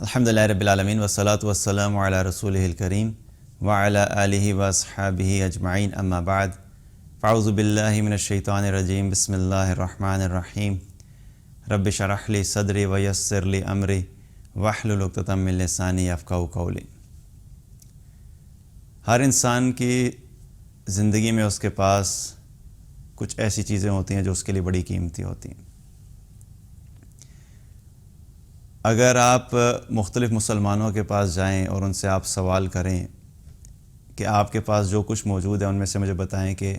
الحمدللہ رب العالمین والصلاة والسلام علی رسولہ الکریم وعلی آلہ واصحابہ اجمعین اما بعد فاعوذ باللہ من الشیطان الرجیم بسم اللہ الرحمن الرحیم رب اشرح لی صدری ویسر لی امری واحلل عقدۃ من لسانی یفقہوا قولی۔ ہر انسان کی زندگی میں اس کے پاس کچھ ایسی چیزیں ہوتی ہیں جو اس کے لیے بڑی قیمتی ہوتی ہیں۔ اگر آپ مختلف مسلمانوں کے پاس جائیں اور ان سے آپ سوال کریں کہ آپ کے پاس جو کچھ موجود ہے ان میں سے مجھے بتائیں کہ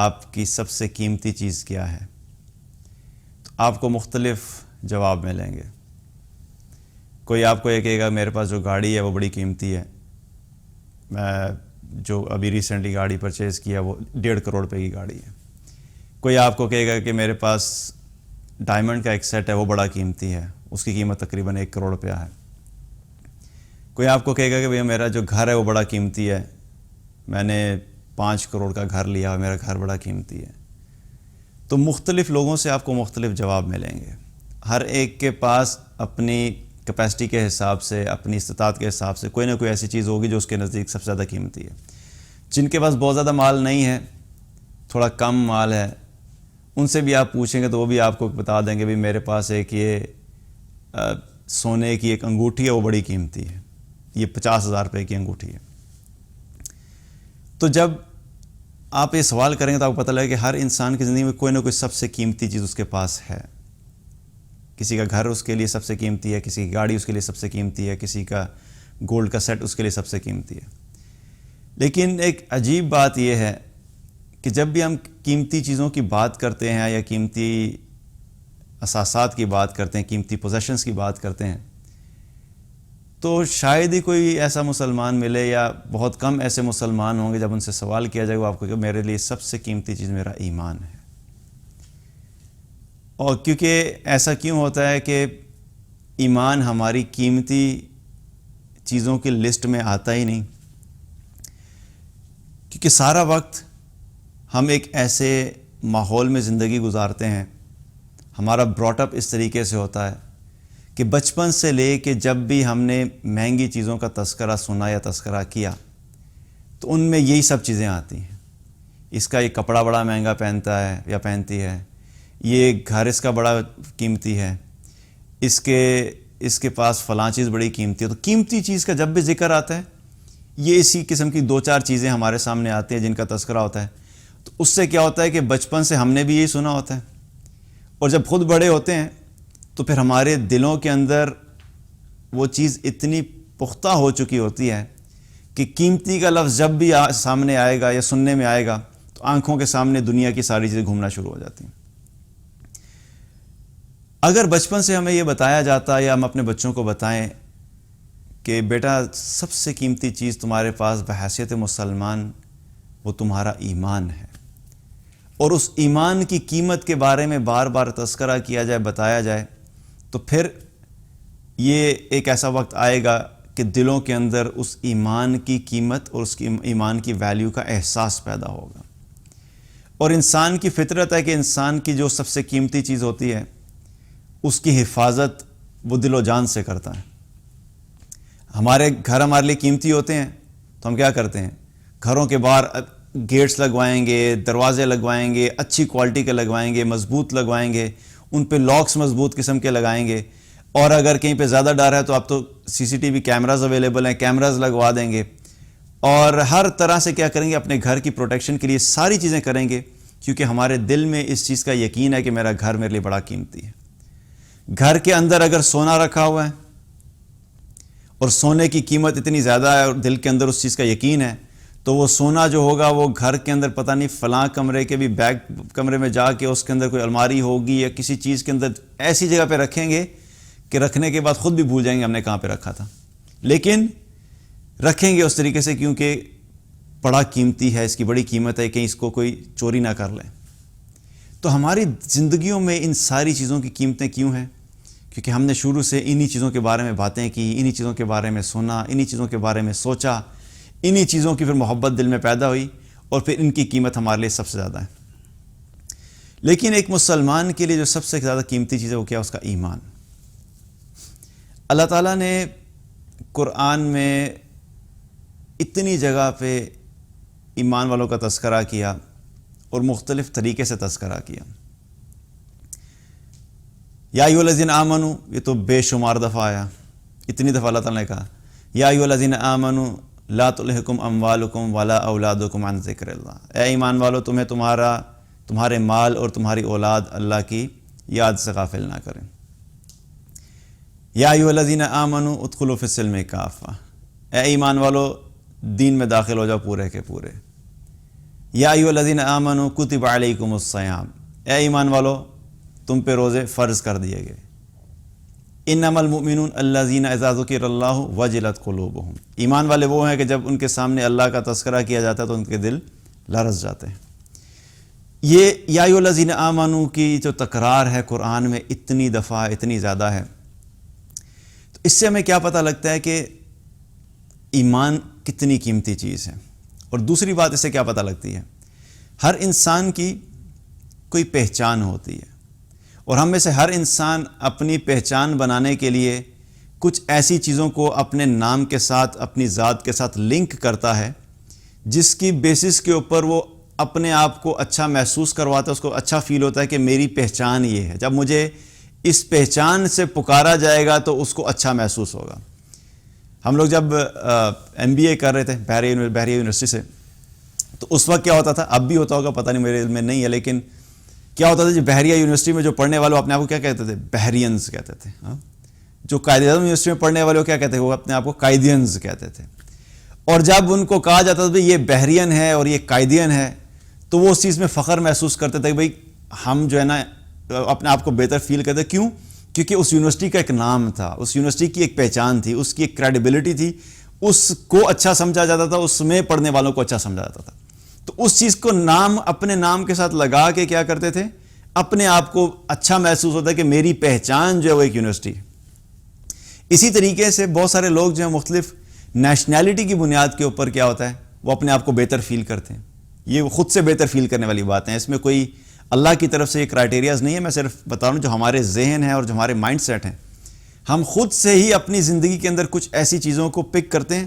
آپ کی سب سے قیمتی چیز کیا ہے، تو آپ کو مختلف جواب ملیں گے۔ کوئی آپ کو یہ کہے گا میرے پاس جو گاڑی ہے وہ بڑی قیمتی ہے، میں جو ابھی ریسنٹلی گاڑی پرچیز کیا وہ 1.5 کروڑ روپے کی گاڑی ہے۔ کوئی آپ کو کہے گا کہ میرے پاس ڈائمنڈ کا ایک سیٹ ہے وہ بڑا قیمتی ہے، اس کی قیمت تقریباً 1 کروڑ روپیہ ہے۔ کوئی آپ کو کہے گا کہ بھئی میرا جو گھر ہے وہ بڑا قیمتی ہے، میں نے 5 کروڑ کا گھر لیا، میرا گھر بڑا قیمتی ہے۔ تو مختلف لوگوں سے آپ کو مختلف جواب ملیں گے۔ ہر ایک کے پاس اپنی کیپیسٹی کے حساب سے، اپنی استطاعت کے حساب سے کوئی نہ کوئی ایسی چیز ہوگی جو اس کے نزدیک سب سے زیادہ قیمتی ہے۔ جن کے پاس بہت زیادہ مال نہیں ہے، تھوڑا کم مال ہے، ان سے بھی آپ پوچھیں گے تو وہ بھی آپ کو بتا دیں گے بھی میرے پاس ایک یہ سونے کی ایک انگوٹھی ہے وہ بڑی قیمتی ہے، یہ 50,000 روپے کی انگوٹھی ہے۔ تو جب آپ یہ سوال کریں گے تو آپ کو پتہ لگے کہ ہر انسان کی زندگی میں کوئی نہ کوئی سب سے قیمتی چیز اس کے پاس ہے۔ کسی کا گھر اس کے لیے سب سے قیمتی ہے، کسی کی گاڑی اس کے لیے سب سے قیمتی ہے، کسی کا گولڈ کا سیٹ اس کے لیے سب سے قیمتی ہے۔ لیکن ایک عجیب بات یہ ہے کہ جب بھی ہم قیمتی چیزوں کی بات کرتے ہیں یا قیمتی اثاثات کی بات کرتے ہیں، قیمتی پوزیشنز کی بات کرتے ہیں، تو شاید ہی کوئی ایسا مسلمان ملے یا بہت کم ایسے مسلمان ہوں گے جب ان سے سوال کیا جائے وہ آپ کو کہ میرے لیے سب سے قیمتی چیز میرا ایمان ہے۔ اور کیونکہ ایسا کیوں ہوتا ہے کہ ایمان ہماری قیمتی چیزوں کی لسٹ میں آتا ہی نہیں، کیونکہ سارا وقت ہم ایک ایسے ماحول میں زندگی گزارتے ہیں، ہمارا براٹ اپ اس طریقے سے ہوتا ہے کہ بچپن سے لے کے جب بھی ہم نے مہنگی چیزوں کا تذکرہ سنا یا تذکرہ کیا تو ان میں یہی سب چیزیں آتی ہیں۔ اس کا یہ کپڑا بڑا مہنگا پہنتا ہے یا پہنتی ہے، یہ گھر اس کا بڑا قیمتی ہے، اس کے پاس فلاں چیز بڑی قیمتی ہے۔ تو قیمتی چیز کا جب بھی ذکر آتا ہے یہ اسی قسم کی 2-4 چیزیں ہمارے سامنے آتی ہیں جن کا تذکرہ ہوتا ہے۔ تو اس سے کیا ہوتا ہے کہ بچپن سے ہم نے بھی یہی سنا ہوتا ہے، اور جب خود بڑے ہوتے ہیں تو پھر ہمارے دلوں کے اندر وہ چیز اتنی پختہ ہو چکی ہوتی ہے کہ قیمتی کا لفظ جب بھی سامنے آئے گا یا سننے میں آئے گا تو آنکھوں کے سامنے دنیا کی ساری چیزیں گھومنا شروع ہو جاتی ہیں۔ اگر بچپن سے ہمیں یہ بتایا جاتا یا ہم اپنے بچوں کو بتائیں کہ بیٹا سب سے قیمتی چیز تمہارے پاس بحیثیت مسلمان وہ تمہارا ایمان ہے، اور اس ایمان کی قیمت کے بارے میں بار بار تذکرہ کیا جائے، بتایا جائے، تو پھر یہ ایک ایسا وقت آئے گا کہ دلوں کے اندر اس ایمان کی قیمت اور اس کی ایمان کی ویلیو کا احساس پیدا ہوگا۔ اور انسان کی فطرت ہے کہ انسان کی جو سب سے قیمتی چیز ہوتی ہے اس کی حفاظت وہ دل و جان سے کرتا ہے۔ ہمارے گھر ہمارے لیے قیمتی ہوتے ہیں تو ہم کیا کرتے ہیں، گھروں کے باہر گیٹس لگوائیں گے، دروازے لگوائیں گے، اچھی کوالٹی کے لگوائیں گے، مضبوط لگوائیں گے، ان پہ لاکس مضبوط قسم کے لگائیں گے، اور اگر کہیں پہ زیادہ ڈر ہے تو اب تو CCTV کیمراز اویلیبل ہیں، کیمراز لگوا دیں گے، اور ہر طرح سے کیا کریں گے اپنے گھر کی پروٹیکشن کے لیے ساری چیزیں کریں گے، کیونکہ ہمارے دل میں اس چیز کا یقین ہے کہ میرا گھر میرے لیے بڑا قیمتی ہے۔ گھر کے اندر اگر سونا رکھا ہوا ہے اور سونے کی قیمت اتنی زیادہ ہے اور دل کے اندر اس چیز کا یقین ہے تو وہ سونا جو ہوگا وہ گھر کے اندر پتہ نہیں فلاں کمرے کے بھی بیک کمرے میں جا کے اس کے اندر کوئی الماری ہوگی یا کسی چیز کے اندر ایسی جگہ پہ رکھیں گے کہ رکھنے کے بعد خود بھی بھول جائیں گے ہم نے کہاں پہ رکھا تھا، لیکن رکھیں گے اس طریقے سے کیونکہ بڑا قیمتی ہے، اس کی بڑی قیمت ہے، کہیں اس کو کوئی چوری نہ کر لے۔ تو ہماری زندگیوں میں ان ساری چیزوں کی قیمتیں کیوں ہیں؟ کیونکہ ہم نے شروع سے انہی چیزوں کے بارے میں باتیں کی، انہی چیزوں کے بارے میں سنا، انہی چیزوں کے بارے میں سوچا، انہی چیزوں کی پھر محبت دل میں پیدا ہوئی، اور پھر ان کی قیمت ہمارے لیے سب سے زیادہ ہے۔ لیکن ایک مسلمان کے لیے جو سب سے زیادہ قیمتی چیز ہے وہ کیا؟ اس کا ایمان۔ اللہ تعالیٰ نے قرآن میں اتنی جگہ پہ ایمان والوں کا تذکرہ کیا اور مختلف طریقے سے تذکرہ کیا. یا ایھا الذین آمنوا، یہ تو بے شمار دفعہ آیا. اتنی دفعہ اللہ تعالیٰ نے کہا یا ایھا الذین آمنوا لا تلہکم اموالکم ولا اولادکم عن ذکر اللہ. اے ایمان والو، تمہارے مال اور تمہاری اولاد اللہ کی یاد سے غافل نہ کریں. یا ایھا الذین آمنوا ادخلوا فی السلم کافہ. اے ایمان والو، دین میں داخل ہو جاؤ پورے کے پورے. یا ایھا الذین آمنوا کتب علیکم الصیام. اے ایمان والو، تم پہ روزے فرض کر دیے گئے. انما المؤمنون الذین اذا ذکر اللہ وجلت قلوبہم. ایمان والے وہ ہیں کہ جب ان کے سامنے اللہ کا تذکرہ کیا جاتا ہے تو ان کے دل لرز جاتے ہیں. یہ یا ایھا الذین آمنوا کی جو تکرار ہے قرآن میں اتنی دفعہ، اتنی زیادہ ہے، تو اس سے ہمیں کیا پتہ لگتا ہے کہ ایمان کتنی قیمتی چیز ہے. اور دوسری بات اس سے کیا پتہ لگتی ہے، ہر انسان کی کوئی پہچان ہوتی ہے، اور ہم میں سے ہر انسان اپنی پہچان بنانے کے لیے کچھ ایسی چیزوں کو اپنے نام کے ساتھ، اپنی ذات کے ساتھ لنک کرتا ہے جس کی بیسس کے اوپر وہ اپنے آپ کو اچھا محسوس کرواتا ہے، اس کو اچھا فیل ہوتا ہے کہ میری پہچان یہ ہے. جب مجھے اس پہچان سے پکارا جائے گا تو اس کو اچھا محسوس ہوگا. ہم لوگ جب MBA کر رہے تھے بحریہ یونیورسٹی سے، تو اس وقت کیا ہوتا تھا، اب بھی ہوتا ہوگا پتہ نہیں، میرے علم میں نہیں ہے، لیکن کیا ہوتا تھا جی، بحریہ یونیورسٹی میں جو پڑھنے والے اپنے آپ کو کیا کہتے تھے، بحرینز کہتے تھے. جو قائد اعظم یونیورسٹی میں پڑھنے والے وہ کیا کہتے تھے، وہ اپنے آپ کو قائدینز کہتے تھے. اور جب ان کو کہا جاتا تھا بھائی یہ بحرین ہے اور یہ قائدین ہے، تو وہ اس چیز میں فخر محسوس کرتے تھے کہ بھائی ہم جو ہے نا اپنے آپ کو بہتر فیل کرتے. کیوں؟ کیونکہ اس یونیورسٹی کا ایک نام تھا، اس یونیورسٹی کی ایک پہچان تھی، اس کی ایک کریڈیبلٹی تھی، اس کو اچھا سمجھا جاتا تھا، اس میں پڑھنے والوں کو اچھا سمجھا جاتا تھا. تو اس چیز کو اپنے نام کے ساتھ لگا کے کیا کرتے تھے، اپنے آپ کو اچھا محسوس ہوتا ہے کہ میری پہچان جو ہے وہ ایک یونیورسٹی. اسی طریقے سے بہت سارے لوگ جو ہیں مختلف نیشنلٹی کی بنیاد کے اوپر کیا ہوتا ہے، وہ اپنے آپ کو بہتر فیل کرتے ہیں. یہ خود سے بہتر فیل کرنے والی بات ہے، اس میں کوئی اللہ کی طرف سے یہ کرائٹیریاز نہیں ہے. میں صرف بتا رہا ہوں جو ہمارے ذہن ہیں اور جو ہمارے مائنڈ سیٹ ہیں، ہم خود سے ہی اپنی زندگی کے اندر کچھ ایسی چیزوں کو پک کرتے ہیں،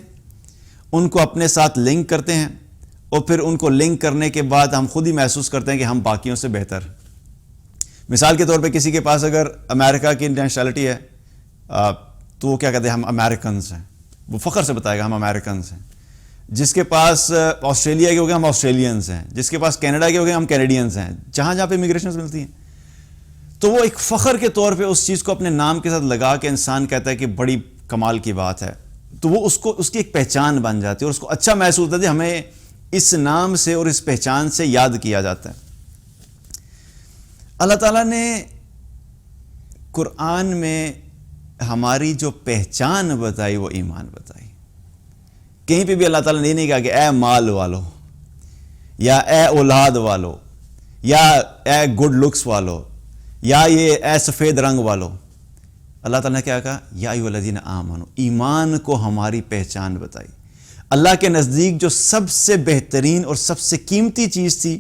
ان کو اپنے ساتھ لنک کرتے ہیں، اور پھر ان کو لنک کرنے کے بعد ہم خود ہی محسوس کرتے ہیں کہ ہم باقیوں سے بہتر. مثال کے طور پہ کسی کے پاس اگر امریکہ کی نیشنلٹی ہے تو وہ کیا کہتے ہیں، ہم امریکنز ہیں، وہ فخر سے بتائے گا ہم امریکنز ہیں. جس کے پاس آسٹریلیا کے ہو گئے ہم آسٹریلینز ہیں، جس کے پاس کینیڈا کے ہو گئے ہم کینیڈینز ہیں، جہاں جہاں پہ امیگریشنز ملتی ہیں. تو وہ ایک فخر کے طور پہ اس چیز کو اپنے نام کے ساتھ لگا کے انسان کہتا ہے کہ بڑی کمال کی بات ہے. تو وہ اس کی ایک پہچان بن جاتی ہے، اور اس کو اچھا محسوس ہوتا ہے. ہمیں اس نام سے اور اس پہچان سے یاد کیا جاتا ہے. اللہ تعالیٰ نے قرآن میں ہماری جو پہچان بتائی وہ ایمان بتائی. کہیں پہ بھی اللہ تعالیٰ نے نہیں کہا کہ اے مال والو، یا اے اولاد والو، یا اے گڈ لکس والو، یا یہ اے سفید رنگ والو. اللہ تعالیٰ نے کیا کہا، یا ایھا الذین آمنوا. ایمان کو ہماری پہچان بتائی. اللہ کے نزدیک جو سب سے بہترین اور سب سے قیمتی چیز تھی،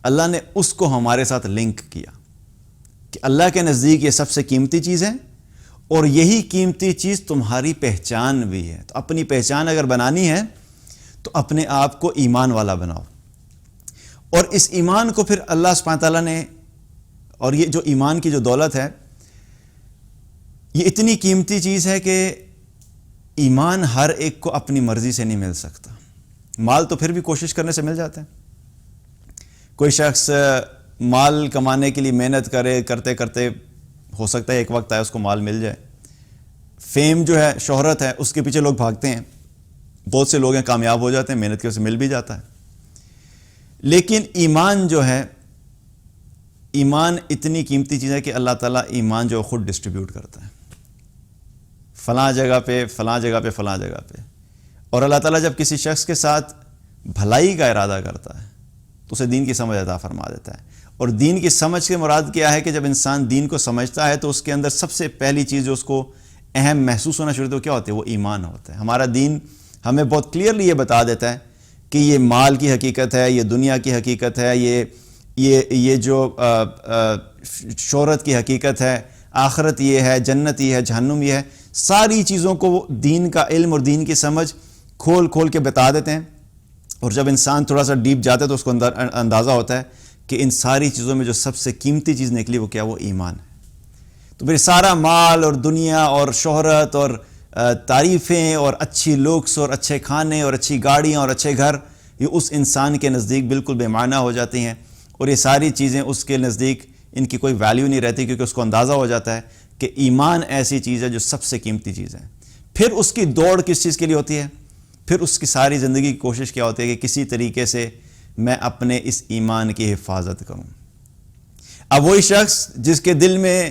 اللہ نے اس کو ہمارے ساتھ لنک کیا کہ اللہ کے نزدیک یہ سب سے قیمتی چیز ہے، اور یہی قیمتی چیز تمہاری پہچان بھی ہے. تو اپنی پہچان اگر بنانی ہے تو اپنے آپ کو ایمان والا بناؤ. اور اس ایمان کو پھر اللہ سبحانہ تعالیٰ نے، اور یہ جو ایمان کی جو دولت ہے، یہ اتنی قیمتی چیز ہے کہ ایمان ہر ایک کو اپنی مرضی سے نہیں مل سکتا. مال تو پھر بھی کوشش کرنے سے مل جاتا ہے. کوئی شخص مال کمانے کے لیے محنت کرتے کرتے ہو سکتا ہے ایک وقت آئے اس کو مال مل جائے. فیم جو ہے، شہرت ہے، اس کے پیچھے لوگ بھاگتے ہیں. بہت سے لوگ ہیں کامیاب ہو جاتے ہیں، محنت کی وجہ سے مل بھی جاتا ہے. لیکن ایمان جو ہے، ایمان اتنی قیمتی چیز ہے کہ اللہ تعالیٰ ایمان جو خود ڈسٹریبیوٹ کرتا ہے، فلاں جگہ پہ فلاں جگہ پہ فلاں جگہ پہ. اور اللہ تعالیٰ جب کسی شخص کے ساتھ بھلائی کا ارادہ کرتا ہے تو اسے دین کی سمجھ عطا فرما دیتا ہے. اور دین کی سمجھ سے مراد کیا ہے کہ جب انسان دین کو سمجھتا ہے تو اس کے اندر سب سے پہلی چیز جو اس کو اہم محسوس ہونا شروع ہوتی ہے وہ کیا ہوتی ہے، وہ ایمان ہوتا ہے. ہمارا دین ہمیں بہت کلیئرلی یہ بتا دیتا ہے کہ یہ مال کی حقیقت ہے، یہ دنیا کی حقیقت ہے، یہ جو شہرت کی حقیقت ہے. آخرت یہ ہے، جنت یہ ہے، جہنم یہ ہے، ساری چیزوں کو وہ دین کا علم اور دین کی سمجھ کھول کھول کے بتا دیتے ہیں. اور جب انسان تھوڑا سا ڈیپ جاتا ہے تو اس کو اندازہ ہوتا ہے کہ ان ساری چیزوں میں جو سب سے قیمتی چیز نکلی وہ کیا؟ وہ ایمان ہے. تو پھر سارا مال اور دنیا اور شہرت اور تعریفیں اور اچھی لکس اور اچھے کھانے اور اچھی گاڑیاں اور اچھے گھر، یہ اس انسان کے نزدیک بالکل بے معنی ہو جاتی ہیں، اور یہ ساری چیزیں اس کے نزدیک ان کی کوئی ویلیو نہیں رہتی، کیونکہ اس کو اندازہ ہو جاتا ہے کہ ایمان ایسی چیز ہے جو سب سے قیمتی چیز ہے. پھر اس کی دوڑ کس چیز کے لیے ہوتی ہے؟ پھر اس کی ساری زندگی کی کوشش کیا ہوتی ہے کہ کسی طریقے سے میں اپنے اس ایمان کی حفاظت کروں. اب وہی شخص جس کے دل میں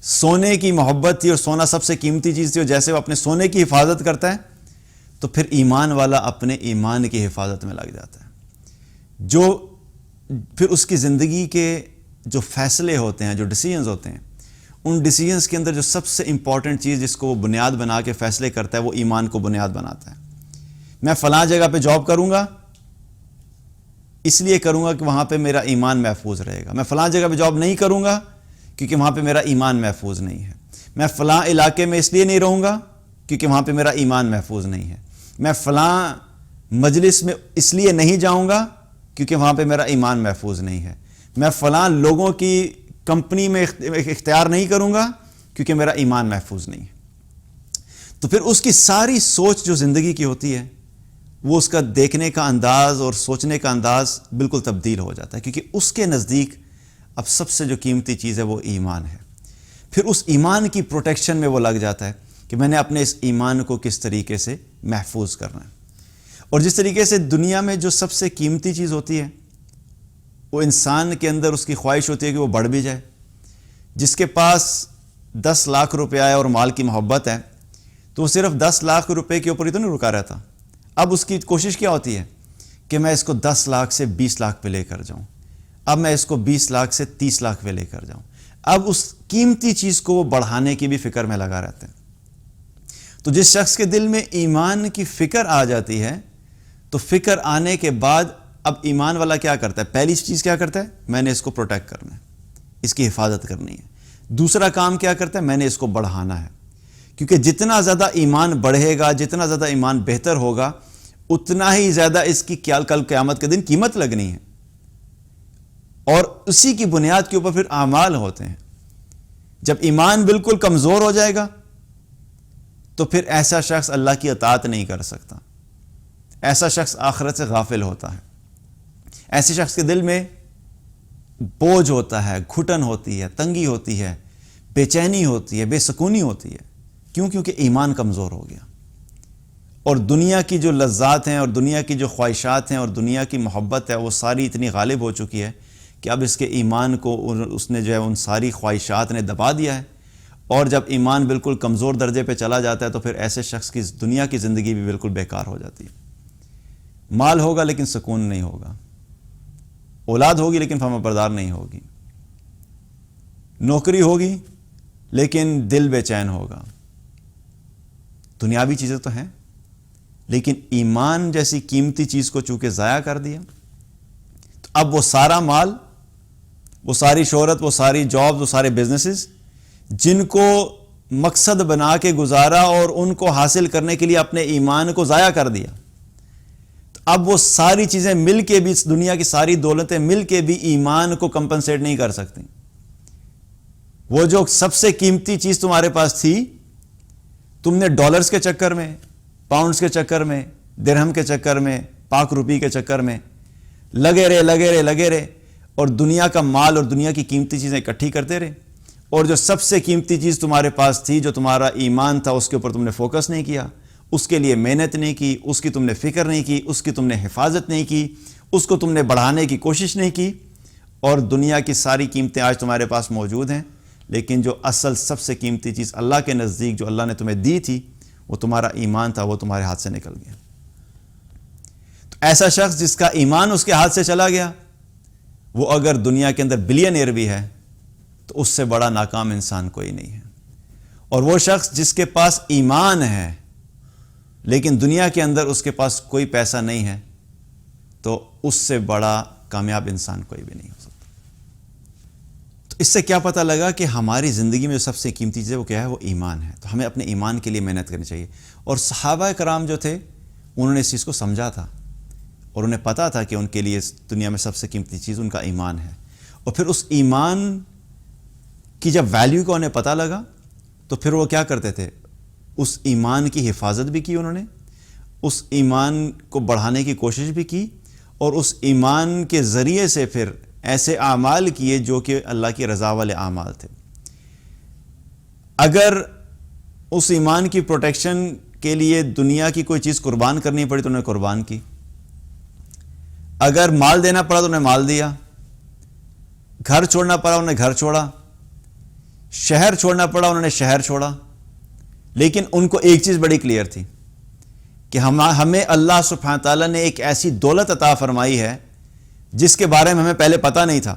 سونے کی محبت تھی اور سونا سب سے قیمتی چیز تھی، اور جیسے وہ اپنے سونے کی حفاظت کرتا ہے تو پھر ایمان والا اپنے ایمان کی حفاظت میں لگ جاتا ہے. جو پھر اس کی زندگی کے جو فیصلے ہوتے ہیں، جو ڈیسیژنز ہوتے ہیں، ان ڈیسیژنز کے اندر جو سب سے امپورٹنٹ چیز جس کو وہ بنیاد بنا کے فیصلے کرتا ہے وہ ایمان کو بنیاد بناتا ہے. میں فلاں جگہ پہ جاب کروں گا، اس لیے کروں گا کہ وہاں پہ میرا ایمان محفوظ رہے گا. میں فلاں جگہ پہ جاب نہیں کروں گا کیونکہ وہاں پہ میرا ایمان محفوظ نہیں ہے. میں فلاں علاقے میں اس لیے نہیں رہوں گا کیونکہ وہاں پہ میرا ایمان محفوظ نہیں ہے. میں فلاں مجلس میں اس لیے نہیں جاؤں گا کیونکہ وہاں پہ میرا ایمان محفوظ نہیں ہے. میں فلاں لوگوں کی کمپنی میں اختیار نہیں کروں گا کیونکہ میرا ایمان محفوظ نہیں ہے. تو پھر اس کی ساری سوچ جو زندگی کی ہوتی ہے وہ اس کا دیکھنے کا انداز اور سوچنے کا انداز بالکل تبدیل ہو جاتا ہے، کیونکہ اس کے نزدیک اب سب سے جو قیمتی چیز ہے وہ ایمان ہے. پھر اس ایمان کی پروٹیکشن میں وہ لگ جاتا ہے کہ میں نے اپنے اس ایمان کو کس طریقے سے محفوظ کرنا ہے. اور جس طریقے سے دنیا میں جو سب سے قیمتی چیز ہوتی ہے وہ انسان کے اندر اس کی خواہش ہوتی ہے کہ وہ بڑھ بھی جائے. جس کے پاس 10 لاکھ روپیہ ہے اور مال کی محبت ہے تو وہ صرف 10 لاکھ روپے کے اوپر ہی تو نہیں رکا رہتا. اب اس کی کوشش کیا ہوتی ہے کہ میں اس کو 10 لاکھ سے 20 لاکھ پہ لے کر جاؤں، اب میں اس کو 20 لاکھ سے 30 لاکھ پہ لے کر جاؤں. اب اس قیمتی چیز کو وہ بڑھانے کی بھی فکر میں لگا رہتے ہیں. تو جس شخص کے دل میں ایمان کی فکر آ جاتی ہے تو فکر آنے کے بعد اب ایمان والا کیا کرتا ہے؟ پہلی چیز کیا کرتا ہے؟ میں نے اس کو پروٹیکٹ کرنا ہے، اس کی حفاظت کرنی ہے. دوسرا کام کیا کرتا ہے؟ میں نے اس کو بڑھانا ہے، کیونکہ جتنا زیادہ ایمان بڑھے گا، جتنا زیادہ ایمان بہتر ہوگا، اتنا ہی زیادہ اس کی کل قیامت کے دن قیمت لگنی ہے. اور اسی کی بنیاد کے اوپر پھر اعمال ہوتے ہیں. جب ایمان بالکل کمزور ہو جائے گا تو پھر ایسا شخص اللہ کی اطاعت نہیں کر سکتا، ایسا شخص آخرت سے غافل ہوتا ہے. ایسے شخص کے دل میں بوجھ ہوتا ہے، گھٹن ہوتی ہے، تنگی ہوتی ہے، بے چینی ہوتی ہے، بے سکونی ہوتی ہے. کیوں؟ کیونکہ ایمان کمزور ہو گیا. اور دنیا کی جو لذات ہیں اور دنیا کی جو خواہشات ہیں اور دنیا کی محبت ہے وہ ساری اتنی غالب ہو چکی ہے کہ اب اس کے ایمان کو اس نے جو ہے ان ساری خواہشات نے دبا دیا ہے. اور جب ایمان بالکل کمزور درجے پہ چلا جاتا ہے تو پھر ایسے شخص کی دنیا کی زندگی بھی بالکل بیکار ہو جاتی ہے. مال ہوگا لیکن سکون نہیں ہوگا، اولاد ہوگی لیکن فرمانبردار نہیں ہوگی، نوکری ہوگی لیکن دل بے چین ہوگا. دنیاوی چیزیں تو ہیں لیکن ایمان جیسی قیمتی چیز کو چونکہ ضائع کر دیا تو اب وہ سارا مال، وہ ساری شہرت، وہ ساری جابز، وہ سارے بزنسز جن کو مقصد بنا کے گزارا اور ان کو حاصل کرنے کے لیے اپنے ایمان کو ضائع کر دیا، تو اب وہ ساری چیزیں مل کے بھی، دنیا کی ساری دولتیں مل کے بھی ایمان کو کمپنسیٹ نہیں کر سکتی. وہ جو سب سے قیمتی چیز تمہارے پاس تھی، تم نے ڈالرز کے چکر میں، پاؤنڈز کے چکر میں، درہم کے چکر میں، پاک روپی کے چکر میں لگے رہے اور دنیا کا مال اور دنیا کی قیمتی چیزیں اکٹھی کرتے رہے. اور جو سب سے قیمتی چیز تمہارے پاس تھی، جو تمہارا ایمان تھا، اس کے اوپر تم نے فوکس نہیں کیا، اس کے لیے محنت نہیں کی، اس کی تم نے فکر نہیں کی، اس کی تم نے حفاظت نہیں کی، اس کو تم نے بڑھانے کی کوشش نہیں کی. اور دنیا کی ساری قیمتیں آج تمہارے پاس موجود ہیں، لیکن جو اصل سب سے قیمتی چیز اللہ کے نزدیک جو اللہ نے تمہیں دی تھی وہ تمہارا ایمان تھا، وہ تمہارے ہاتھ سے نکل گیا. تو ایسا شخص جس کا ایمان اس کے ہاتھ سے چلا گیا، وہ اگر دنیا کے اندر بلینئر بھی ہے تو اس سے بڑا ناکام انسان کوئی نہیں ہے. اور وہ شخص جس کے پاس ایمان ہے لیکن دنیا کے اندر اس کے پاس کوئی پیسہ نہیں ہے تو اس سے بڑا کامیاب انسان کوئی بھی نہیں ہو سکتا. تو اس سے کیا پتہ لگا کہ ہماری زندگی میں جو سب سے قیمتی چیز ہے وہ کیا ہے؟ وہ ایمان ہے. تو ہمیں اپنے ایمان کے لیے محنت کرنی چاہیے. اور صحابہ کرام جو تھے انہوں نے اس چیز کو سمجھا تھا اور انہیں پتہ تھا کہ ان کے لیے اس دنیا میں سب سے قیمتی چیز ان کا ایمان ہے. اور پھر اس ایمان کی جب ویلیو کا انہیں پتہ لگا تو پھر وہ کیا کرتے تھے؟ اس ایمان کی حفاظت بھی کی انہوں نے, اس ایمان کو بڑھانے کی کوشش بھی کی, اور اس ایمان کے ذریعے سے پھر ایسے اعمال کیے جو کہ اللہ کی رضا والے اعمال تھے. اگر اس ایمان کی پروٹیکشن کے لیے دنیا کی کوئی چیز قربان کرنی پڑی تو انہوں نے قربان کی, اگر مال دینا پڑا تو انہوں نے مال دیا, گھر چھوڑنا پڑا انہوں نے گھر چھوڑا, شہر چھوڑنا پڑا انہوں نے شہر چھوڑا. لیکن ان کو ایک چیز بڑی کلیئر تھی کہ ہمیں اللہ سبحانہ تعالیٰ نے ایک ایسی دولت عطا فرمائی ہے جس کے بارے میں ہمیں پہلے پتہ نہیں تھا,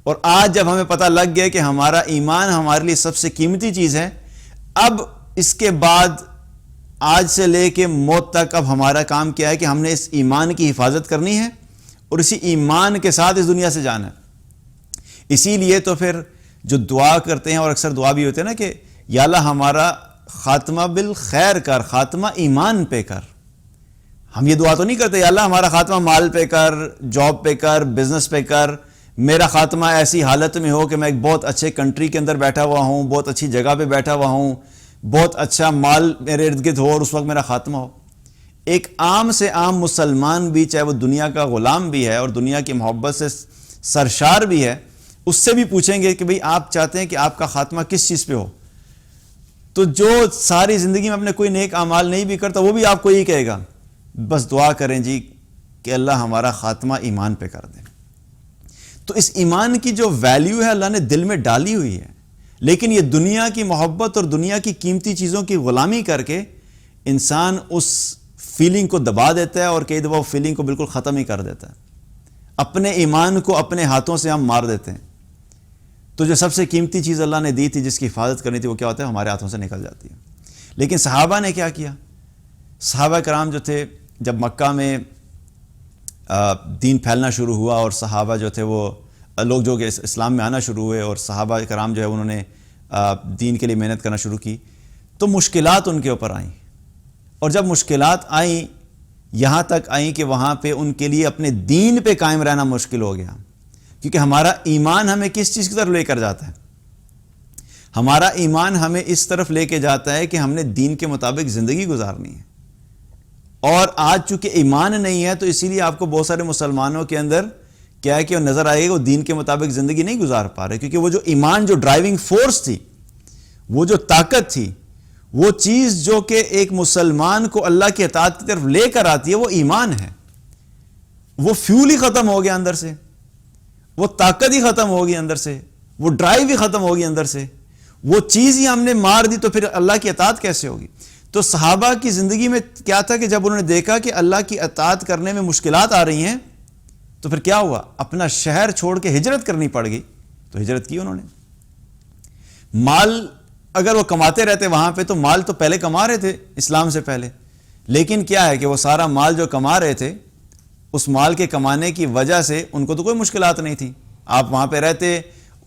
اور آج جب ہمیں پتہ لگ گیا کہ ہمارا ایمان ہمارے لیے سب سے قیمتی چیز ہے, اب اس کے بعد آج سے لے کے موت تک اب ہمارا کام کیا ہے کہ ہم نے اس ایمان کی حفاظت کرنی ہے اور اسی ایمان کے ساتھ اس دنیا سے جانا ہے. اسی لیے تو پھر جو دعا کرتے ہیں, اور اکثر دعا بھی ہوتے ہیں نا کہ یا اللہ ہمارا خاتمہ بالخیر کر, خاتمہ ایمان پہ کر. ہم یہ دعا تو نہیں کرتے یا اللہ ہمارا خاتمہ مال پہ کر, جاب پہ کر, بزنس پہ کر, میرا خاتمہ ایسی حالت میں ہو کہ میں ایک بہت اچھے کنٹری کے اندر بیٹھا ہوا ہوں, بہت اچھی جگہ پہ بیٹھا ہوا ہوں, بہت اچھا مال میرے ارد گرد ہو اور اس وقت میرا خاتمہ ہو. ایک عام سے عام مسلمان بھی, چاہے وہ دنیا کا غلام بھی ہے اور دنیا کی محبت سے سرشار بھی ہے, اس سے بھی پوچھیں گے کہ بھئی آپ چاہتے ہیں کہ آپ کا خاتمہ کس چیز پہ ہو؟ تو جو ساری زندگی میں اپنے کوئی نیک اعمال نہیں بھی کرتا وہ بھی آپ کو یہی کہے گا بس دعا کریں جی کہ اللہ ہمارا خاتمہ ایمان پہ کر دیں. تو اس ایمان کی جو ویلیو ہے اللہ نے دل میں ڈالی ہوئی ہے, لیکن یہ دنیا کی محبت اور دنیا کی قیمتی چیزوں کی غلامی کر کے انسان اس فیلنگ کو دبا دیتا ہے اور کئی دفعہ وہ فیلنگ کو بالکل ختم ہی کر دیتا ہے. اپنے ایمان کو اپنے ہاتھوں سے ہم مار دیتے ہیں. تو جو سب سے قیمتی چیز اللہ نے دی تھی, جس کی حفاظت کرنی تھی, وہ کیا ہوتا ہے؟ ہمارے ہاتھوں سے نکل جاتی ہے. لیکن صحابہ نے کیا کیا؟ صحابہ کرام جو تھے جب مکہ میں دین پھیلنا شروع ہوا اور صحابہ جو تھے وہ لوگ جو کہ اسلام میں آنا شروع ہوئے اور صحابہ کرام جو ہے انہوں نے دین کے لیے محنت کرنا شروع کی, تو مشکلات ان کے اوپر آئیں. اور جب مشکلات آئیں یہاں تک آئیں کہ وہاں پہ ان کے لیے اپنے دین پہ قائم رہنا مشکل ہو گیا, کیونکہ ہمارا ایمان ہمیں کس چیز کی طرف لے کر جاتا ہے؟ ہمارا ایمان ہمیں اس طرف لے کے جاتا ہے کہ ہم نے دین کے مطابق زندگی گزارنی ہے. اور آج چونکہ ایمان نہیں ہے تو اسی لیے آپ کو بہت سارے مسلمانوں کے اندر کیا ہے کہ وہ نظر آئے گا وہ دین کے مطابق زندگی نہیں گزار پا رہے, کیونکہ وہ جو ایمان, جو ڈرائیونگ فورس تھی, وہ جو طاقت تھی, وہ چیز جو کہ ایک مسلمان کو اللہ کی اطاعت کی طرف لے کر آتی ہے, وہ ایمان ہے. وہ فیول ہی ختم ہو گیا اندر سے, وہ طاقت ہی ختم ہوگی اندر سے, وہ ڈرائیو ہی ختم ہوگی اندر سے, وہ چیز ہی ہم نے مار دی, تو پھر اللہ کی اطاعت کیسے ہوگی؟ تو صحابہ کی زندگی میں کیا تھا کہ جب انہوں نے دیکھا کہ اللہ کی اطاعت کرنے میں مشکلات آ رہی ہیں تو پھر کیا ہوا؟ اپنا شہر چھوڑ کے ہجرت کرنی پڑ گئی. تو ہجرت کی انہوں نے. مال اگر وہ کماتے رہتے وہاں پہ تو مال تو پہلے کما رہے تھے اسلام سے پہلے, لیکن کیا ہے کہ وہ سارا مال جو کما رہے تھے اس مال کے کمانے کی وجہ سے ان کو تو کوئی مشکلات نہیں تھی. آپ وہاں پہ رہتے,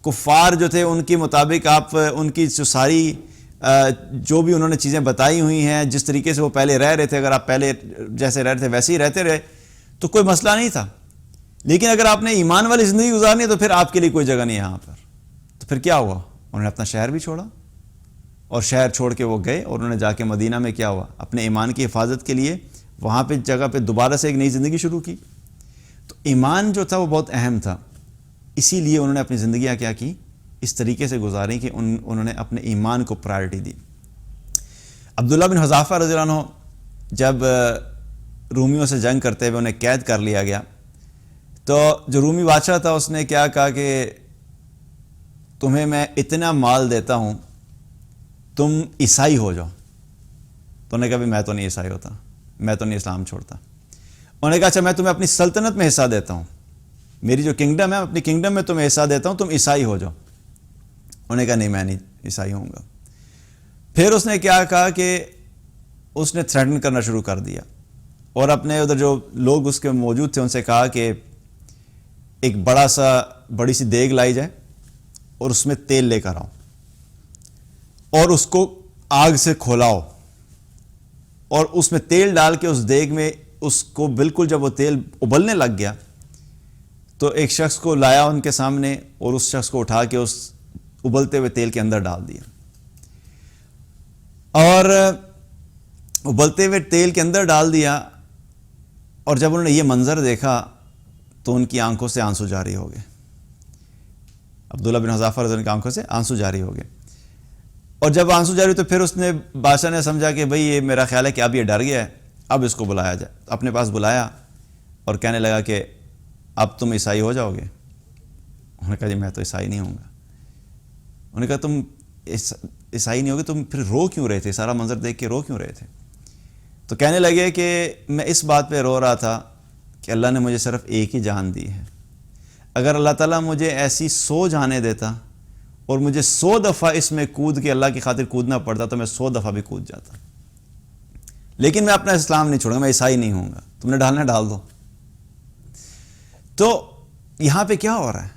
کفار جو تھے ان کے مطابق آپ ان کی جو ساری جو بھی انہوں نے چیزیں بتائی ہوئی ہیں, جس طریقے سے وہ پہلے رہ رہے تھے, اگر آپ پہلے جیسے رہ رہے تھے ویسے ہی رہتے رہے تو کوئی مسئلہ نہیں تھا. لیکن اگر آپ نے ایمان والی زندگی گزارنی ہے تو پھر آپ کے لیے کوئی جگہ نہیں ہے یہاں پر. تو پھر کیا ہوا؟ انہوں نے اپنا شہر بھی چھوڑا, اور شہر چھوڑ کے وہ گئے اور انہوں نے جا کے مدینہ میں کیا ہوا؟ اپنے ایمان کی حفاظت کے لیے وہاں پہ جگہ پہ دوبارہ سے ایک نئی زندگی شروع کی. تو ایمان جو تھا وہ بہت اہم تھا, اسی لیے انہوں نے اپنی زندگیاں کیا کی؟ اس طریقے سے گزاری کہ انہوں نے اپنے ایمان کو پرائرٹی دی. عبداللہ بن حذافہ رضی اللہ عنہ جب رومیوں سے جنگ کرتے ہوئے انہیں قید کر لیا گیا, تو جو رومی بادشاہ تھا اس نے کیا کہا کہ تمہیں میں اتنا مال دیتا ہوں, تم عیسائی ہو جاؤ. تو انہوں نے کہا میں تو نہیں عیسائی ہوتا, میں تو نہیں اسلام چھوڑتا. انہوں نے کہا اچھا میں تمہیں اپنی سلطنت میں حصہ دیتا ہوں, میری جو کنگڈم ہے اپنی کنگڈم میں تمہیں حصہ دیتا ہوں, تم عیسائی ہو جاؤ. انہوں نے کہا نہیں میں نہیں عیسائی ہوں گا. پھر اس نے کیا کہا کہ اس نے تھریٹن کرنا شروع کر دیا, اور اپنے ادھر جو لوگ اس کے موجود تھے ان سے کہا کہ ایک بڑی سی دیگ لائی جائے اور اس میں تیل لے کر آؤ اور اس کو آگ سے کھولاؤ اور اس میں تیل ڈال کے اس دیگ میں اس کو بالکل جب وہ تیل ابلنے لگ گیا تو ایک شخص کو لایا ان کے سامنے اور اس شخص کو اٹھا کے اس ابلتے ہوئے تیل کے اندر ڈال دیا اور ابلتے ہوئے تیل کے اندر ڈال دیا اور جب انہوں نے یہ منظر دیکھا تو ان کی آنکھوں سے آنسو جاری ہو گئے. عبداللہ بن حذافہ رضی اللہ عنہ کی آنکھوں سے آنسو جاری ہو گئے اور جب آنسو جاری تو پھر اس نے بادشاہ نے سمجھا کہ بھئی یہ میرا خیال ہے کہ اب یہ ڈر گیا ہے, اب اس کو بلایا جائے. اپنے پاس بلایا اور کہنے لگا کہ اب تم عیسائی ہو جاؤ گے. انہوں نے کہا جی میں تو عیسائی نہیں ہوں گا. انہوں نے کہا تم عیسائی نہیں ہوگے, تم پھر رو کیوں رہے تھے, سارا منظر دیکھ کے رو کیوں رہے تھے؟ تو کہنے لگے کہ میں اس بات پہ رو رہا تھا کہ اللہ نے مجھے صرف ایک ہی جان دی ہے. اگر اللہ تعالیٰ مجھے ایسی 100 جانیں دیتا اور مجھے 100 دفعہ اس میں کود کے اللہ کی خاطر کودنا پڑتا تو میں 100 دفعہ بھی کود جاتا, لیکن میں اپنا اسلام نہیں چھوڑوں گا, میں عیسائی نہیں ہوں گا. تم نے ڈالنا ڈال دو. تو یہاں پہ کیا ہو رہا ہے؟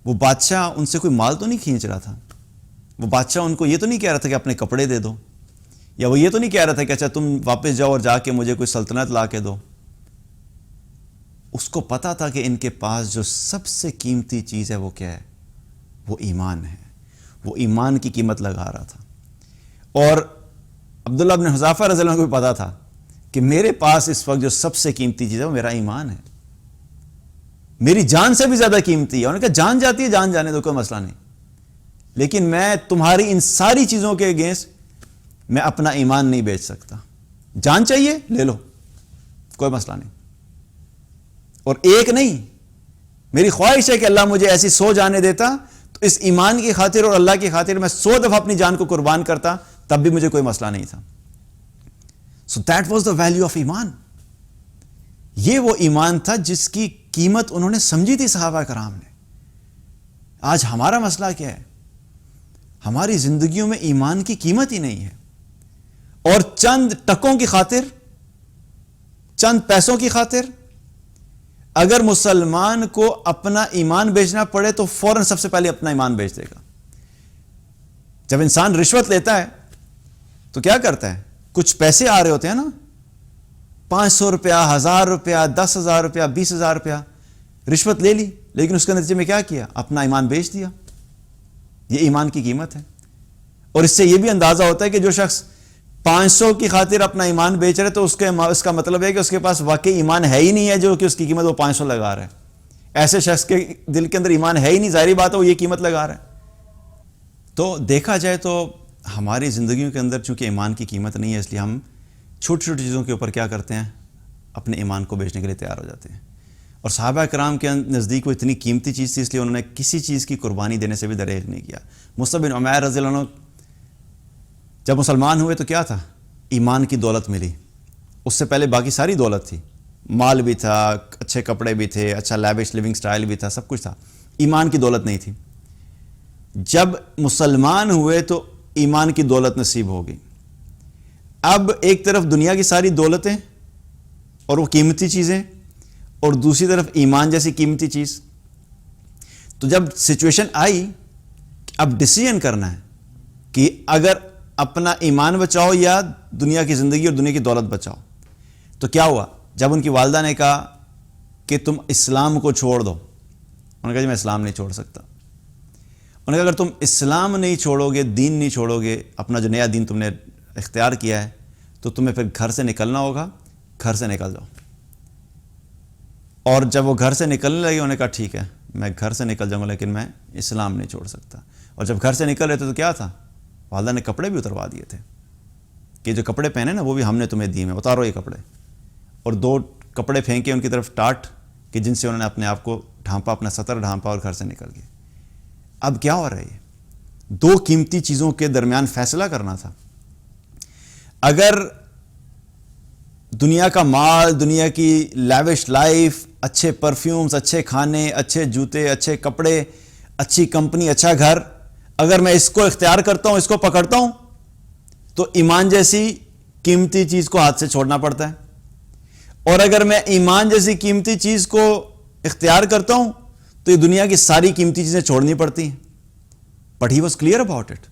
وہ بادشاہ ان سے کوئی مال تو نہیں کھینچ رہا تھا. وہ بادشاہ ان کو یہ تو نہیں کہہ رہا تھا کہ اپنے کپڑے دے دو, یا وہ یہ تو نہیں کہہ رہا تھا کہ اچھا تم واپس جاؤ اور جا کے مجھے کوئی سلطنت لا کے دو. اس کو پتا تھا کہ ان کے پاس جو سب سے قیمتی چیز ہے وہ کیا ہے؟ وہ ایمان ہے. وہ ایمان کی قیمت لگا رہا تھا. اور عبداللہ بن حذافہ رضی اللہ عنہ کو بھی پتا تھا کہ میرے پاس اس وقت جو سب سے قیمتی چیز ہے وہ میرا ایمان ہے, میری جان سے بھی زیادہ قیمتی ہے. انہوں نے کہا جان جاتی ہے, جان جانے دو, کوئی مسئلہ نہیں, لیکن میں تمہاری ان ساری چیزوں کے اگینسٹ میں اپنا ایمان نہیں بیچ سکتا. جان چاہیے لے لو, کوئی مسئلہ نہیں. اور ایک نہیں, میری خواہش ہے کہ اللہ مجھے ایسی 100 جانیں دیتا تو اس ایمان کی خاطر اور اللہ کی خاطر میں 100 دفعہ اپنی جان کو قربان کرتا, تب بھی مجھے کوئی مسئلہ نہیں تھا. So that was the value of ایمان. یہ وہ ایمان تھا جس کی قیمت انہوں نے سمجھی تھی صحابہ کرام نے. آج ہمارا مسئلہ کیا ہے؟ ہماری زندگیوں میں ایمان کی قیمت ہی نہیں ہے, اور چند ٹکوں کی خاطر, چند پیسوں کی خاطر اگر مسلمان کو اپنا ایمان بیچنا پڑے تو فوراً سب سے پہلے اپنا ایمان بیچ دے گا. جب انسان رشوت لیتا ہے تو کیا کرتا ہے؟ کچھ پیسے آ رہے ہوتے ہیں نا, 500 روپیہ, 1000 روپیہ, 10,000 روپیہ, 20,000 روپیہ رشوت لے لی, لیکن اس کے نتیجے میں کیا کیا؟ اپنا ایمان بیچ دیا. یہ ایمان کی قیمت ہے. اور اس سے یہ بھی اندازہ ہوتا ہے کہ جو شخص 500 کی خاطر اپنا ایمان بیچ رہے تو اس کا مطلب ہے کہ اس کے پاس واقعی ایمان ہے ہی نہیں ہے جو کہ اس کی قیمت وہ 500 لگا رہا ہے. ایسے شخص کے دل کے اندر ایمان ہے ہی نہیں, ظاہری بات ہے وہ یہ قیمت لگا رہا ہے. تو دیکھا جائے تو ہماری زندگیوں کے اندر چونکہ ایمان کی قیمت نہیں ہے, اس لیے ہم چھوٹی چھوٹی چیزوں کے اوپر کیا کرتے ہیں؟ اپنے ایمان کو بیچنے کے لیے تیار ہو جاتے ہیں. اور صحابہ کرام کے نزدیک وہ اتنی قیمتی چیز تھی, اس لیے انہوں نے کسی چیز کی قربانی دینے سے بھی دریغ نہیں کیا. مصعب بن عمیر رضی اللہ عنہ جب مسلمان ہوئے تو کیا تھا؟ ایمان کی دولت ملی. اس سے پہلے باقی ساری دولت تھی, مال بھی تھا, اچھے کپڑے بھی تھے, اچھا لیوش لیونگ سٹائل بھی تھا, سب کچھ تھا. ایمان کی دولت نہیں تھی. جب مسلمان ہوئے تو ایمان کی دولت نصیب ہو گئی. اب ایک طرف دنیا کی ساری دولتیں اور وہ قیمتی چیزیں, اور دوسری طرف ایمان جیسی قیمتی چیز. تو جب سچویشن آئی اب ڈیسیژن کرنا ہے کہ اگر اپنا ایمان بچاؤ یا دنیا کی زندگی اور دنیا کی دولت بچاؤ, تو کیا ہوا؟ جب ان کی والدہ نے کہا کہ تم اسلام کو چھوڑ دو, انہوں نے کہا جی میں اسلام نہیں چھوڑ سکتا. انہوں نے کہا اگر تم اسلام نہیں چھوڑو گے, دین نہیں چھوڑو گے, اپنا جو نیا دین تم نے اختیار کیا ہے, تو تمہیں پھر گھر سے نکلنا ہوگا, گھر سے نکل جاؤ. اور جب وہ گھر سے نکلنے لگے انہوں نے کہا ٹھیک ہے میں گھر سے نکل جاؤں گا, لیکن میں اسلام نہیں چھوڑ سکتا. اور جب گھر سے نکل رہے تھے تو کیا تھا؟ والدہ نے کپڑے بھی اتروا دیے تھے کہ جو کپڑے پہنے نا وہ بھی ہم نے تمہیں دیے ہیں, اتارو یہ کپڑے. اور 2 کپڑے پھینکے ان کی طرف ٹاٹ کہ جن سے انہوں نے اپنے آپ کو ڈھانپا, اپنا سطر ڈھانپا اور گھر سے نکل گئے. اب کیا ہو رہا ہے؟ یہ 2 قیمتی چیزوں کے درمیان فیصلہ کرنا تھا. اگر دنیا کا مال, دنیا کی لیوش لائف, اچھے پرفیومز, اچھے کھانے, اچھے جوتے, اچھے کپڑے, اچھی کمپنی, اچھا گھر, اگر میں اس کو اختیار کرتا ہوں, اس کو پکڑتا ہوں, تو ایمان جیسی قیمتی چیز کو ہاتھ سے چھوڑنا پڑتا ہے. اور اگر میں ایمان جیسی قیمتی چیز کو اختیار کرتا ہوں تو یہ دنیا کی ساری قیمتی چیزیں چھوڑنی پڑتی ہیں. But he was clear about it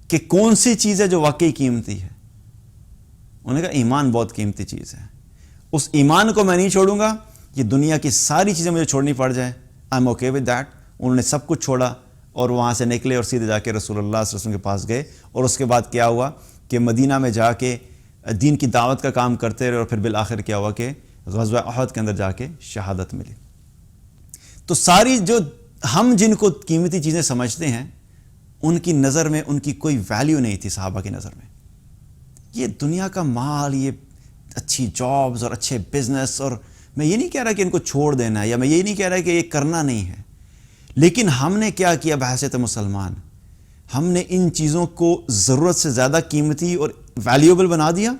کہ کون سی چیز ہے جو واقعی قیمتی ہے. انہوں نے کہا ایمان بہت قیمتی چیز ہے, اس ایمان کو میں نہیں چھوڑوں گا. یہ دنیا کی ساری چیزیں مجھے چھوڑنی پڑ جائیں, I am okay with that. انہوں نے سب کچھ چھوڑا اور وہاں سے نکلے اور سیدھے جا کے رسول اللہ صلی اللہ علیہ وسلم کے پاس گئے. اور اس کے بعد کیا ہوا کہ مدینہ میں جا کے دین کی دعوت کا کام کرتے رہے, اور پھر بالآخر کیا ہوا کہ غزوہ احد کے اندر جا کے شہادت ملی. تو ساری جو ہم جن کو قیمتی چیزیں سمجھتے ہیں, ان کی نظر میں ان کی کوئی ویلیو نہیں تھی صحابہ کی نظر میں. یہ دنیا کا مال, یہ اچھی جابز اور اچھے بزنس, اور میں یہ نہیں کہہ رہا کہ ان کو چھوڑ دینا ہے, یا میں یہ نہیں کہہ رہا کہ یہ کرنا نہیں ہے, لیکن ہم نے کیا کیا بحیثیت مسلمان, ہم نے ان چیزوں کو ضرورت سے زیادہ قیمتی اور ویلیوبل بنا دیا.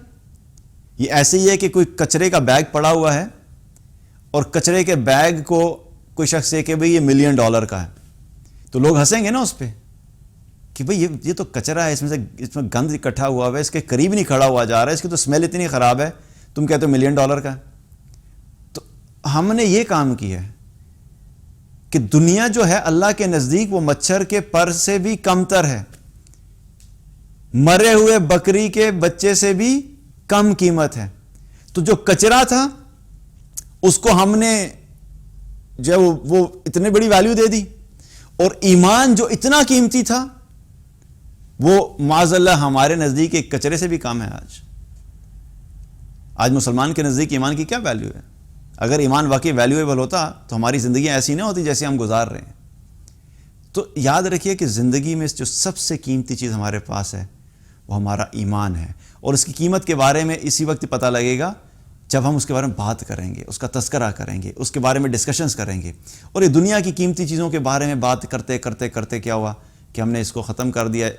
یہ ایسے ہی ہے کہ کوئی کچرے کا بیگ پڑا ہوا ہے اور کچرے کے بیگ کو کوئی شخص ہے کہ بھئی یہ $1 ملین کا ہے, تو لوگ ہنسیں گے نا اس پہ کہ بھئی یہ تو کچرا ہے, اس میں گند اکٹھا ہوا ہے, اس کے قریب نہیں کھڑا ہوا جا رہا ہے, اس کی تو اسمیل اتنی خراب ہے, تم کہتے ہو $1 ملین کا ہے. تو ہم نے یہ کام کیا ہے کہ دنیا جو ہے اللہ کے نزدیک وہ مچھر کے پر سے بھی کمتر ہے, مرے ہوئے بکری کے بچے سے بھی کم قیمت ہے. تو جو کچرا تھا اس کو ہم نے جو وہ اتنے بڑی ویلیو دے دی, اور ایمان جو اتنا قیمتی تھا وہ معاذ اللہ ہمارے نزدیک ایک کچرے سے بھی کم ہے. آج مسلمان کے نزدیک ایمان کی کیا ویلیو ہے؟ اگر ایمان واقعی ویلیویبل ہوتا تو ہماری زندگی ایسی نہ ہوتی جیسے ہم گزار رہے ہیں. تو یاد رکھیے کہ زندگی میں جو سب سے قیمتی چیز ہمارے پاس ہے وہ ہمارا ایمان ہے, اور اس کی قیمت کے بارے میں اسی وقت پتہ لگے گا جب ہم اس کے بارے میں بات کریں گے, اس کا تذکرہ کریں گے, اس کے بارے میں ڈسکشنز کریں گے. اور یہ دنیا کی قیمتی چیزوں کے بارے میں بات کرتے کرتے کرتے کیا ہوا کہ ہم نے اس کو ختم کر دیا.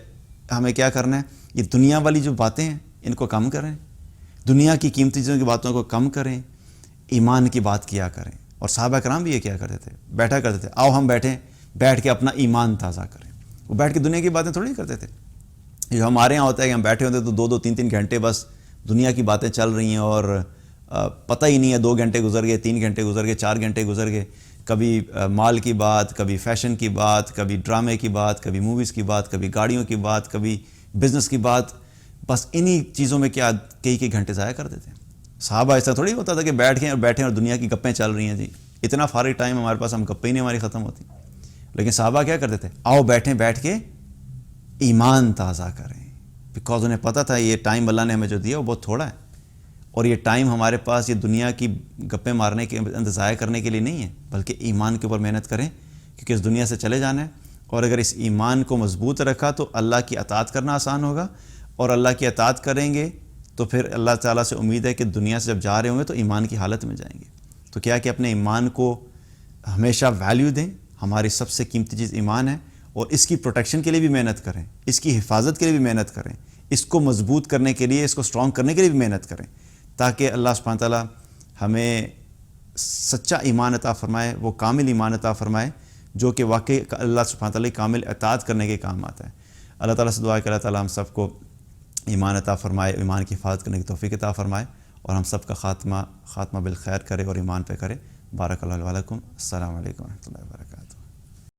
ہمیں کیا کرنا ہے, یہ دنیا والی جو باتیں ہیں ان کو کم کریں, دنیا کی قیمتی چیزوں کی باتوں کو کم کریں, ایمان کی بات کیا کریں. اور صحابہ کرام بھی یہ کیا کرتے تھے, بیٹھا کرتے تھے, آؤ ہم بیٹھیں, بیٹھ کے اپنا ایمان تازہ کریں. وہ بیٹھ کے دنیا کی باتیں تھوڑی کرتے تھے. جو ہمارے یہاں ہوتا ہے کہ ہم بیٹھے ہوتے تو 2-3 گھنٹے بس دنیا کی باتیں چل رہی ہیں, اور پتہ ہی نہیں ہے 2 گھنٹے گزر گئے, 3 گھنٹے گزر گئے, 4 گھنٹے گزر گئے. کبھی مال کی بات, کبھی فیشن کی بات, کبھی ڈرامے کی بات, کبھی موویز کی بات, کبھی گاڑیوں کی بات, کبھی بزنس کی بات. بس انہی چیزوں میں کیا کئی گھنٹے ضائع کر دیتے ہیں. صحابہ ایسا تھوڑی ہوتا تھا کہ بیٹھیں اور دنیا کی گپیں چل رہی ہیں. جی اتنا فارغ ٹائم ہمارے پاس, ہم گپیں ہی نہیں ہماری ختم ہوتی. لیکن صحابہ کیا کرتے تھے, آؤ بیٹھیں, بیٹھ کے ایمان تازہ کریں. بیکاز انہیں پتہ تھا یہ ٹائم اللہ نے ہمیں جو دیا وہ بہت تھوڑا ہے, اور یہ ٹائم ہمارے پاس یہ دنیا کی گپیں مارنے کے ضائع کرنے کے لیے نہیں ہے, بلکہ ایمان کے اوپر محنت کریں, کیونکہ اس دنیا سے چلے جانا ہے. اور اگر اس ایمان کو مضبوط رکھا تو اللہ کی اطاعت کرنا آسان ہوگا, اور اللہ کی اطاعت کریں گے تو پھر اللہ تعالیٰ سے امید ہے کہ دنیا سے جب جا رہے ہوں گے تو ایمان کی حالت میں جائیں گے. تو کیا کہ اپنے ایمان کو ہمیشہ ویلیو دیں. ہماری سب سے قیمتی چیز ایمان ہے, اور اس کی پروٹیکشن کے لیے بھی محنت کریں, اس کی حفاظت کے لیے بھی محنت کریں, اس کو مضبوط کرنے کے لیے, اس کو سٹرونگ کرنے کے لیے بھی محنت کریں, تاکہ اللہ سبحانہ تعالیٰ ہمیں سچا ایمان عطا فرمائے, وہ کامل ایمان عطا فرمائے جو کہ واقعی اللہ سبحانہ تعالیٰ کامل اطاعت کرنے کے کام آتا ہے. اللہ تعالیٰ سے دعا ہے کہ اللہ تعالیٰ ہم سب کو ایمان عطا فرمائے, ایمان کی حفاظت کرنے کی توفیق عطا فرمائے, اور ہم سب کا خاتمہ بالخیر کرے اور ایمان پہ کرے. بارک اللہ علیکم. السلام علیکم و رحمۃ اللہ وبرکاتہ.